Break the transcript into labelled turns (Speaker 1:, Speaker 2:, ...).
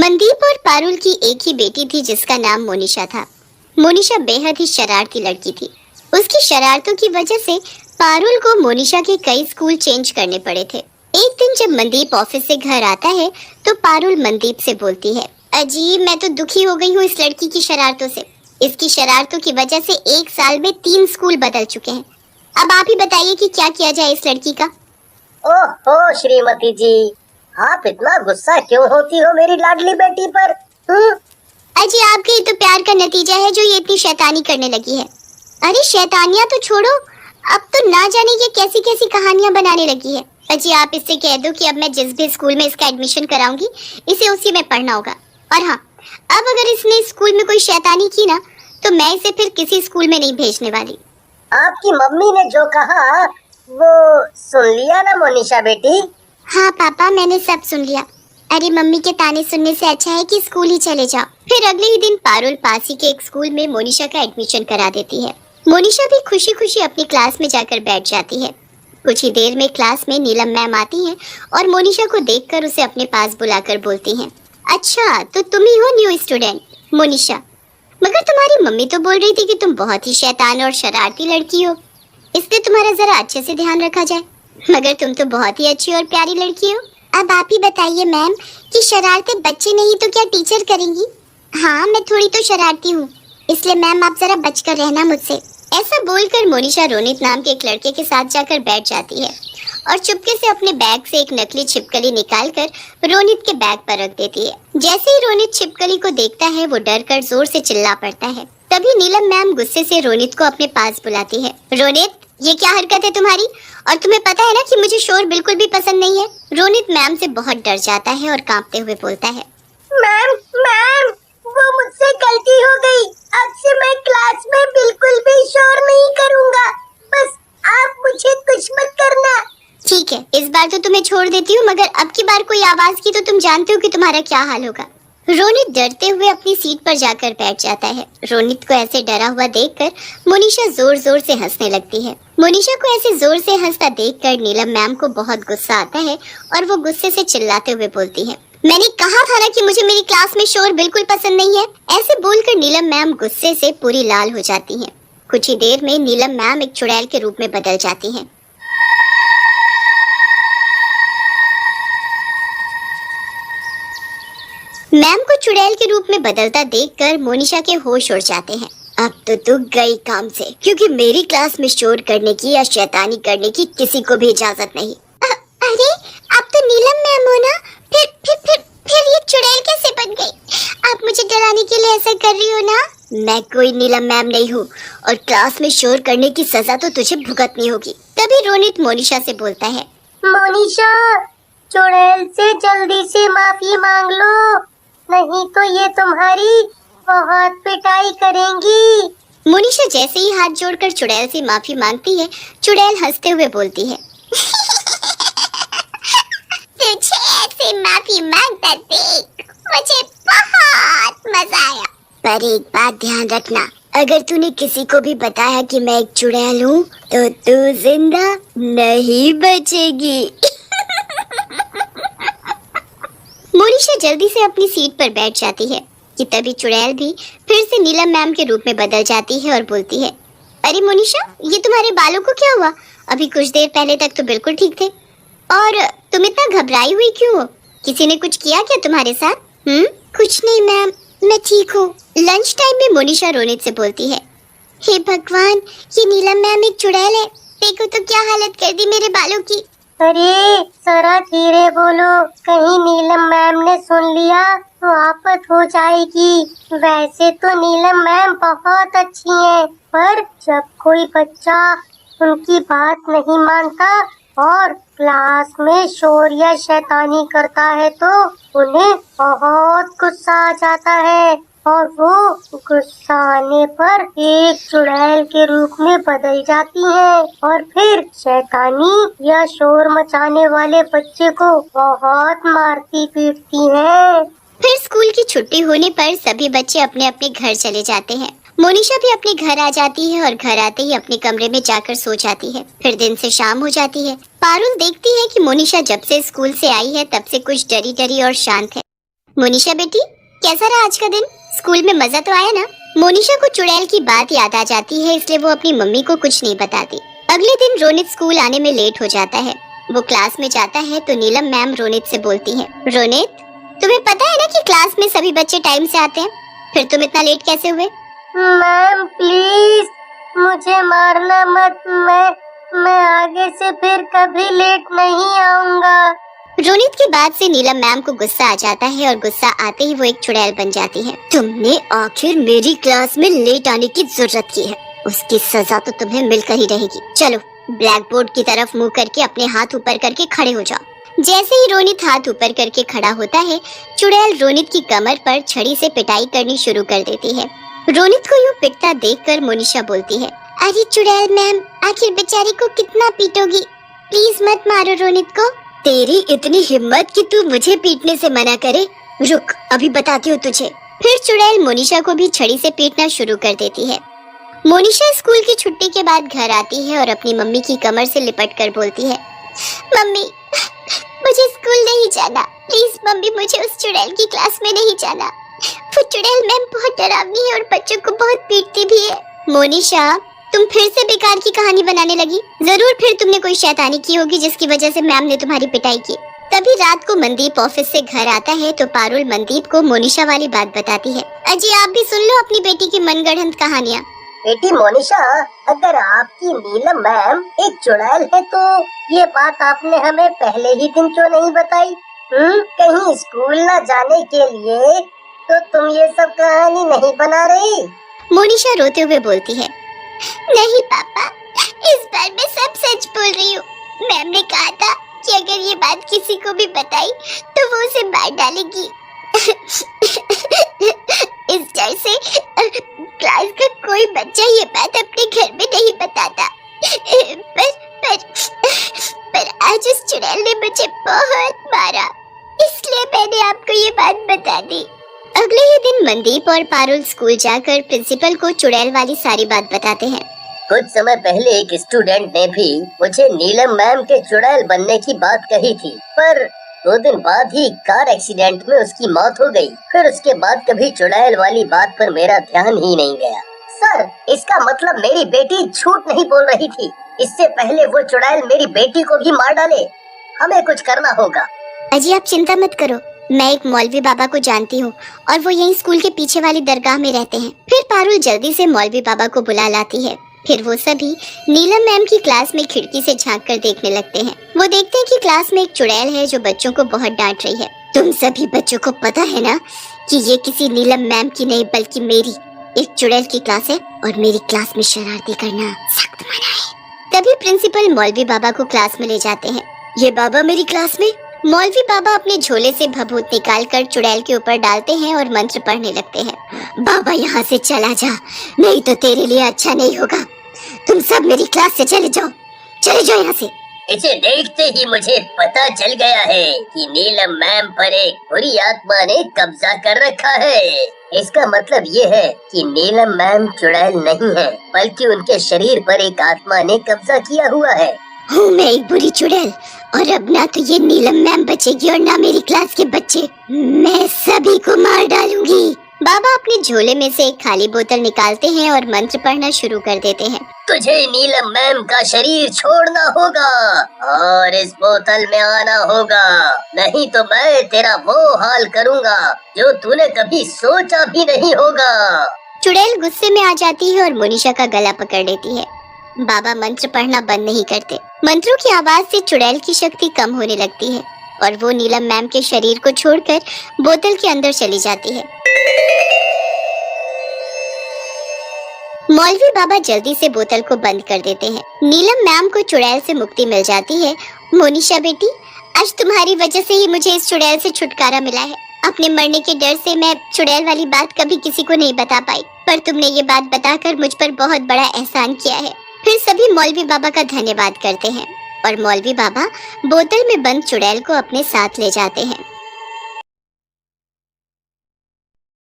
Speaker 1: मनदीप और पारुल की एक ही बेटी थी जिसका नाम मोनिशा था। मोनिशा बेहद ही शरारती लड़की थी। उसकी शरारतों की वजह से पारुल को मोनिशा के कई स्कूल चेंज करने पड़े थे। एक दिन जब मनदीप ऑफिस से घर आता है तो पारुल मनदीप से बोलती है, अजीब, मैं तो दुखी हो गई हूँ इस लड़की की शरारतों से। इसकी शरारतों की वजह से एक साल में 3 स्कूल बदल चुके हैं। अब आप ही बताइए कि क्या किया जाए इस लड़की का।
Speaker 2: ओहो श्रीमती जी, आप इतना गुस्सा क्यों होती हो मेरी लाडली बेटी पर?
Speaker 1: अजी, आपके ही तो प्यार का नतीजा है जो ये इतनी शैतानी करने लगी है। अरे शैतानियां तो छोड़ो, अब तो ना जाने ये कैसी कैसी कहानियां बनाने लगी है। अजी, आप इससे कह दो कि अब मैं जिस भी स्कूल में इसका एडमिशन कराऊंगी इसे उसी में पढ़ना होगा। और हाँ, अब अगर इसने स्कूल में कोई शैतानी की ना तो मैं इसे फिर किसी स्कूल में नहीं भेजने वाली।
Speaker 2: आपकी मम्मी ने जो कहा वो सुन लिया ना मोनिशा बेटी?
Speaker 1: हाँ पापा, मैंने सब सुन लिया। अरे मम्मी के ताने सुनने से अच्छा है कि स्कूल ही चले जाओ। फिर अगले ही दिन पारुल पास ही के एक स्कूल में मोनिशा का एडमिशन करा देती है। मोनिशा भी खुशी खुशी अपनी क्लास में जाकर बैठ जाती है। कुछ ही देर में क्लास में नीलम मैम आती हैं और मोनिशा को देखकर उसे अपने पास बुलाकर बोलती हैं, अच्छा तो तुम ही हो न्यू स्टूडेंट मोनिशा, मगर तुम्हारी मम्मी तो बोल रही थी कि तुम बहुत ही शैतान और शरारती लड़की हो, इसलिए तुम्हारा जरा अच्छे से ध्यान रखा जाए। मगर तुम तो बहुत ही अच्छी और प्यारी लड़की हो। अब आप ही बताइए मैम कि शरारतें बच्चे नहीं तो क्या टीचर करेंगी? हाँ, मैं थोड़ी तो शरारती हूँ, इसलिए मैम आप जरा बचकर रहना मुझसे। ऐसा बोलकर मोनिशा रोनित नाम के एक लड़के के साथ जाकर बैठ जाती है और चुपके से अपने बैग से एक नकली छिपकली निकालकर रोनित के बैग पर रख देती है। जैसे ही रोनित छिपकली को देखता है वो डर कर जोर से चिल्ला पड़ता है। तभी नीलम मैम गुस्से से रोनित को अपने पास बुलाती है। रोनित, ये क्या हरकत है तुम्हारी? और तुम्हें पता है ना कि मुझे शोर बिल्कुल भी पसंद नहीं है। रोनित मैम से बहुत डर जाता है और कांपते हुए बोलता है, मैम मैम, वो मुझसे गलती हो गई। अब से मैं क्लास में बिल्कुल भी शोर नहीं करूंगा। बस आप मुझे कुछ मत करना। ठीक है, इस बार तो तुम्हें छोड़ देती हूँ, मगर अब की बार कोई आवाज की तो तुम जानते हो कि तुम्हारा क्या हाल होगा। रोनित डरते हुए अपनी सीट पर जाकर बैठ जाता है। रोनित को ऐसे डरा हुआ देखकर मोनिशा जोर जोर से हंसने लगती है। मोनिशा को ऐसे जोर से हंसता देखकर नीलम मैम को बहुत गुस्सा आता है और वो गुस्से से चिल्लाते हुए बोलती है, मैंने कहा था ना कि मुझे मेरी क्लास में शोर बिल्कुल पसंद नहीं है। ऐसे बोलकर नीलम मैम गुस्से से पूरी लाल हो जाती हैं। कुछ ही देर में नीलम मैम एक चुड़ैल के रूप में बदल जाती हैं। मैम को चुड़ैल के रूप में बदलता देखकर मोनिशा के होश उड़ जाते हैं। अब तो तू गई काम से, क्योंकि मेरी क्लास में शोर करने की या शैतानी करने की किसी को भी इजाजत नहीं। अरे आप तो नीलम मैम हो ना? फिर ये चुड़ैल कैसे बन गई? आप मुझे डराने के लिए ऐसा कर रही हो ना? मैं कोई नीलम मैम नहीं हूँ और क्लास में शोर करने की सजा तो तुझे भुगतनी होगी। तभी रोनित मोनिशा से बोलता है,
Speaker 2: मोनिशा, चुड़ैल से जल्दी से माफी मांग लो, नहीं तो ये तुम्हारी बहुत पिटाई करेंगी।
Speaker 1: मोनिशा जैसे ही हाथ जोड़कर चुड़ैल से माफी मांगती है, चुड़ैल हंसते हुए बोलती है, तुझे ऐसे माफी मांगता देख मुझे बहुत मजा आया। पर एक बात ध्यान रखना, अगर तूने किसी को भी बताया कि मैं एक चुड़ैल हूँ तो तू जिंदा नहीं बचेगी। मोनिशा जल्दी से अपनी सीट पर बैठ जाती है कि तभी चुड़ैल भी फिर से नीलम मैम के रूप में बदल जाती है और बोलती है, अरे मोनिशा, ये तुम्हारे बालों को क्या हुआ? अभी कुछ देर पहले तक तो बिल्कुल ठीक थे, और तुम इतना घबराई हुई क्यों हो? किसी ने कुछ किया क्या तुम्हारे साथ? कुछ नहीं मैम, मैं ठीक हूँ। लंच टाइम में मोनिशा रोनित से बोलती है, हे भगवान, ये नीलम मैम एक चुड़ैल है, देखो तो क्या हालत कर दी मेरे बालों की।
Speaker 2: अरे जरा धीरे बोलो, कहीं नीलम मैम ने सुन लिया तो आफत हो जाएगी। वैसे तो नीलम मैम बहुत अच्छी हैं, पर जब कोई बच्चा उनकी बात नहीं मानता और क्लास में शोर या शैतानी करता है तो उन्हें बहुत गुस्सा आ जाता है और वो गुस्सा आने पर एक चुड़ैल के रूप में बदल जाती है और फिर शैतानी या शोर मचाने वाले बच्चे को बहुत मारती पीटती है।
Speaker 1: फिर स्कूल की छुट्टी होने पर सभी बच्चे अपने अपने घर चले जाते हैं। मोनिशा भी अपने घर आ जाती है और घर आते ही अपने कमरे में जाकर सो जाती है। फिर दिन से शाम हो जाती है। पारुल देखती है कि मोनिशा जब से स्कूल से आई है तब से कुछ डरी डरी और शांत है। मोनिशा बेटी, कैसा रहा आज का दिन? स्कूल में मजा तो आया ना? मोनिशा को चुड़ैल की बात याद आ जाती है, इसलिए वो अपनी मम्मी को कुछ नहीं बताती। अगले दिन रोनित स्कूल आने में लेट हो जाता है। वो क्लास में जाता है तो नीलम मैम रोनित से बोलती है, रोनित, तुम्हें पता है ना कि क्लास में सभी बच्चे टाइम से आते हैं, फिर तुम इतना लेट कैसे हुए?
Speaker 2: मैम प्लीज मुझे मारना मत, मैं आगे से फिर कभी लेट नहीं आऊंगा।
Speaker 1: रोनित की बात से नीलम मैम को गुस्सा आ जाता है और गुस्सा आते ही वो एक चुड़ैल बन जाती है। तुमने आखिर मेरी क्लास में लेट आने की जरूरत की है, उसकी सजा तो तुम्हें मिलकर ही रहेगी। चलो ब्लैक बोर्ड की तरफ मुंह करके अपने हाथ ऊपर करके खड़े हो जाओ। जैसे ही रोनित हाथ ऊपर करके खड़ा होता है, चुड़ैल रोनित की कमर पर छड़ी से पिटाई करनी शुरू कर देती है। रोनित को यूं पिटता देखकर मोनिशा बोलती है, अरे चुड़ैल मैम, आखिर बेचारी को कितना पीटोगी, प्लीज मत मारो रोनित को। तेरी इतनी हिम्मत कि तू मुझे पीटने से मना करे? रुक, अभी बताती हूँ तुझे। फिर चुड़ैल मोनिशा को भी छड़ी से पीटना शुरू कर देती है। मोनिशा स्कूल की छुट्टी के बाद घर आती है और अपनी मम्मी की कमर से लिपट कर बोलती है, मम्मी मुझे स्कूल नहीं जाना, प्लीज मम्मी मुझे उस चुड़ैल की क्लास में नहीं जाना। वो चुड़ैल मैम बहुत डरावनी है और बच्चों को बहुत पीटती भी है। मोनिशा, तुम फिर से बेकार की कहानी बनाने लगी। जरूर फिर तुमने कोई शैतानी की होगी जिसकी वजह से मैम ने तुम्हारी पिटाई की। तभी रात को मनदीप ऑफिस से घर आता है तो पारुल मनदीप को मोनिशा वाली बात बताती है। अजी आप भी सुन लो अपनी बेटी की मनगढ़ंत कहानियाँ।
Speaker 2: बेटी मोनिशा, अगर आपकी नीलम मैम एक चुड़ैल है तो ये बात आपने हमें पहले ही दिन क्यों नहीं बताई? कहीं स्कूल न जाने के लिए तो तुम ये सब कहानी नहीं बना रही?
Speaker 1: मोनिशा रोते हुए बोलती है, नहीं पापा, इस बार मैं सब सच बोल रही हूँ। मैम ने कहा था कि अगर ये बात किसी को भी बताई तो वो उसे मार डालेगी। इस डर से क्लास का कोई बच्चा ये बात अपने घर में नहीं बताता। पर आज उस चुड़ैल ने मुझे बहुत मारा, इसलिए मैंने आपको ये बात बता दी। अगले ही दिन मनदीप और पारुल स्कूल जाकर प्रिंसिपल को चुड़ैल वाली सारी बात बताते हैं।
Speaker 2: कुछ समय पहले एक स्टूडेंट ने भी मुझे नीलम मैम के चुड़ैल बनने की बात कही थी, पर 2 दिन बाद ही कार एक्सीडेंट में उसकी मौत हो गई। फिर उसके बाद कभी चुड़ैल वाली बात पर मेरा ध्यान ही नहीं गया। सर, इसका मतलब मेरी बेटी झूठ नहीं बोल रही थी। इससे पहले वो चुड़ैल मेरी बेटी को भी मार डाले। हमें कुछ करना होगा।
Speaker 1: अजी आप चिंता मत करो, मैं एक मौलवी बाबा को जानती हूँ और वो यहीं स्कूल के पीछे वाली दरगाह में रहते हैं। फिर पारुल जल्दी से मौलवी बाबा को बुला लाती है। फिर वो सभी नीलम मैम की क्लास में खिड़की से झांक कर देखने लगते हैं। वो देखते हैं कि क्लास में एक चुड़ैल है जो बच्चों को बहुत डांट रही है। तुम सभी बच्चों को पता है ना कि ये किसी नीलम मैम की नहीं बल्कि मेरी एक चुड़ैल की क्लास है और मेरी क्लास में शरारती करना सख्त मना है। तभी प्रिंसिपल मौलवी बाबा को क्लास में ले जाते हैं। ये बाबा मेरी क्लास में? मौलवी बाबा अपने झोले से भभूत निकालकर चुड़ैल के ऊपर डालते हैं और मंत्र पढ़ने लगते हैं। बाबा यहाँ से चला जा, नहीं तो तेरे लिए अच्छा नहीं होगा। तुम सब मेरी क्लास से चले जाओ यहाँ से।
Speaker 2: इसे देखते ही मुझे पता चल गया है कि नीलम मैम पर एक बुरी आत्मा ने कब्जा कर रखा है। इसका मतलब ये है कि नीलम मैम चुड़ैल नहीं है, बल्कि उनके शरीर पर एक आत्मा ने कब्जा किया हुआ है।
Speaker 1: हूँ मैं एक बुरी चुड़ैल और अब ना तो ये नीलम मैम बचेगी और ना मेरी क्लास के बच्चे। मैं सभी को मार डालूंगी। बाबा अपने झोले में से एक खाली बोतल निकालते हैं और मंत्र पढ़ना शुरू कर देते हैं।
Speaker 2: तुझे नीलम मैम का शरीर छोड़ना होगा और इस बोतल में आना होगा, नहीं तो मैं तेरा वो हाल करूँगा जो तूने कभी सोचा भी नहीं होगा।
Speaker 1: चुड़ैल गुस्से में आ जाती है और मोनिशा का गला पकड़ लेती है। बाबा मंत्र पढ़ना बंद नहीं करते। मंत्रों की आवाज से चुड़ैल की शक्ति कम होने लगती है और वो नीलम मैम के शरीर को छोड़कर बोतल के अंदर चली जाती है। मौलवी बाबा जल्दी से बोतल को बंद कर देते हैं। नीलम मैम को चुड़ैल से मुक्ति मिल जाती है। मोनिशा बेटी, आज तुम्हारी वजह से ही मुझे इस चुड़ैल से छुटकारा मिला है। अपने मरने के डर से मैं चुड़ैल वाली बात कभी किसी को नहीं बता पाई, पर तुमने ये बात बताकर मुझ पर बहुत बड़ा एहसान किया है। फिर सभी मौलवी बाबा का धन्यवाद करते हैं और मौलवी बाबा बोतल में बंद चुड़ैल को अपने साथ ले जाते हैं।